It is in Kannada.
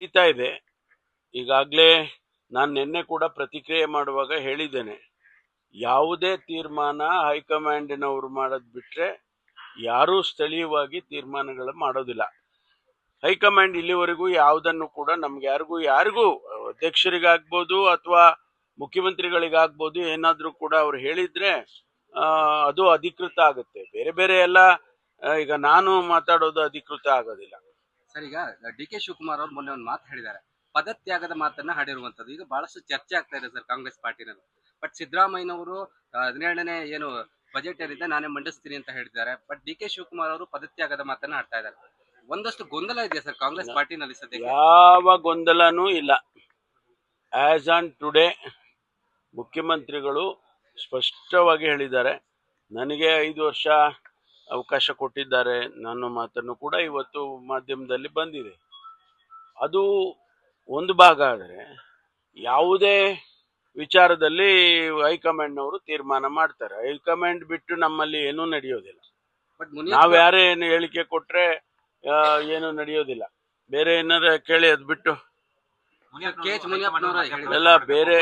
ನಡೀತಾ ಇದೆ. ಈಗಾಗಲೇ ನಾನು ನಿನ್ನೆ ಕೂಡ ಪ್ರತಿಕ್ರಿಯೆ ಮಾಡುವಾಗ ಹೇಳಿದ್ದೇನೆ, ಯಾವುದೇ ತೀರ್ಮಾನ ಹೈಕಮಾಂಡಿನವರು ಮಾಡೋದು ಬಿಟ್ರೆ ಯಾರೂ ಸ್ಥಳೀಯವಾಗಿ ತೀರ್ಮಾನಗಳು ಮಾಡೋದಿಲ್ಲ. ಹೈಕಮಾಂಡ್ ಇಲ್ಲಿವರೆಗೂ ಯಾವುದನ್ನು ಕೂಡ ನಮ್ಗೆ ಯಾರಿಗೂ ಅಧ್ಯಕ್ಷರಿಗಾಗ್ಬೋದು ಅಥವಾ ಮುಖ್ಯಮಂತ್ರಿಗಳಿಗಾಗ್ಬೋದು ಏನಾದ್ರೂ ಕೂಡ ಅವ್ರು ಹೇಳಿದ್ರೆ ಅದು ಅಧಿಕೃತ ಆಗುತ್ತೆ. ಬೇರೆ ಬೇರೆ ಎಲ್ಲ ಈಗ ನಾನು ಮಾತಾಡೋದು ಅಧಿಕೃತ ಆಗೋದಿಲ್ಲ. ಸರ್, ಈಗ ಡಿ ಕೆ ಶಿವಕುಮಾರ್ ಅವರು ಮೊನ್ನೆ ಒಂದು ಮಾತು ಹೇಳಿದ್ದಾರೆ, ಪದತ್ಯಾಗದ ಮಾತನ್ನ ಹಾಡಿರುವಂತದ್ದು ಈಗ ಬಹಳಷ್ಟು ಚರ್ಚೆ ಆಗ್ತಾ ಇದೆ ಸರ್ ಕಾಂಗ್ರೆಸ್ ಪಾರ್ಟಿನಲ್ಲಿ. ಬಟ್ ಸಿದ್ದರಾಮಯ್ಯನವರು 17ನೇ ಏನು ಬಜೆಟ್ ಏನಿದೆ ನಾನೇ ಮಂಡಿಸ್ತೀನಿ ಅಂತ ಹೇಳಿದ್ದಾರೆ. ಬಟ್ ಡಿ ಕೆ ಶಿವಕುಮಾರ್ ಅವರು ಪದತ್ಯಾಗದ ಮಾತನ್ನ ಆಡ್ತಾ ಇದ್ದಾರೆ. ಒಂದಷ್ಟು ಗೊಂದಲ ಇದೆ ಸರ್ ಕಾಂಗ್ರೆಸ್ ಪಾರ್ಟಿನಲ್ಲಿ ಸದ್ಯಕ್ಕೆ. ಯಾವ ಗೊಂದಲನೂ ಇಲ್ಲ. ಆಸ್ ಆನ್ ಟುಡೇ ಮುಖ್ಯಮಂತ್ರಿಗಳು ಸ್ಪಷ್ಟವಾಗಿ ಹೇಳಿದ್ದಾರೆ, ನನಗೆ 5 ವರ್ಷ ಅವಕಾಶ ಕೊಟ್ಟಿದ್ದಾರೆ. ನನ್ನ ಮಾತನ್ನು ಕೂಡ ಇವತ್ತು ಮಾಧ್ಯಮದಲ್ಲಿ ಬಂದಿದೆ. ಅದು ಒಂದು ಭಾಗ. ಆದರೆ ಯಾವುದೇ ವಿಚಾರದಲ್ಲಿ ಹೈಕಮಾಂಡ್ನವರು ತೀರ್ಮಾನ ಮಾಡ್ತಾರೆ. ಹೈಕಮಾಂಡ್ ಬಿಟ್ಟು ನಮ್ಮಲ್ಲಿ ಏನೂ ನಡೆಯೋದಿಲ್ಲ. ನಾವು ಯಾರೇ ಏನು ಹೇಳಿಕೆ ಕೊಟ್ರೆ ಏನು ನಡೆಯೋದಿಲ್ಲ. ಬೇರೆ ಏನಾರ ಕೇಳಿ ಅದ್ ಬಿಟ್ಟು ಕೆ ಎಚ್ ಮುನಿಯಪ್ಪನವರು ಎಲ್ಲ ಬೇರೆ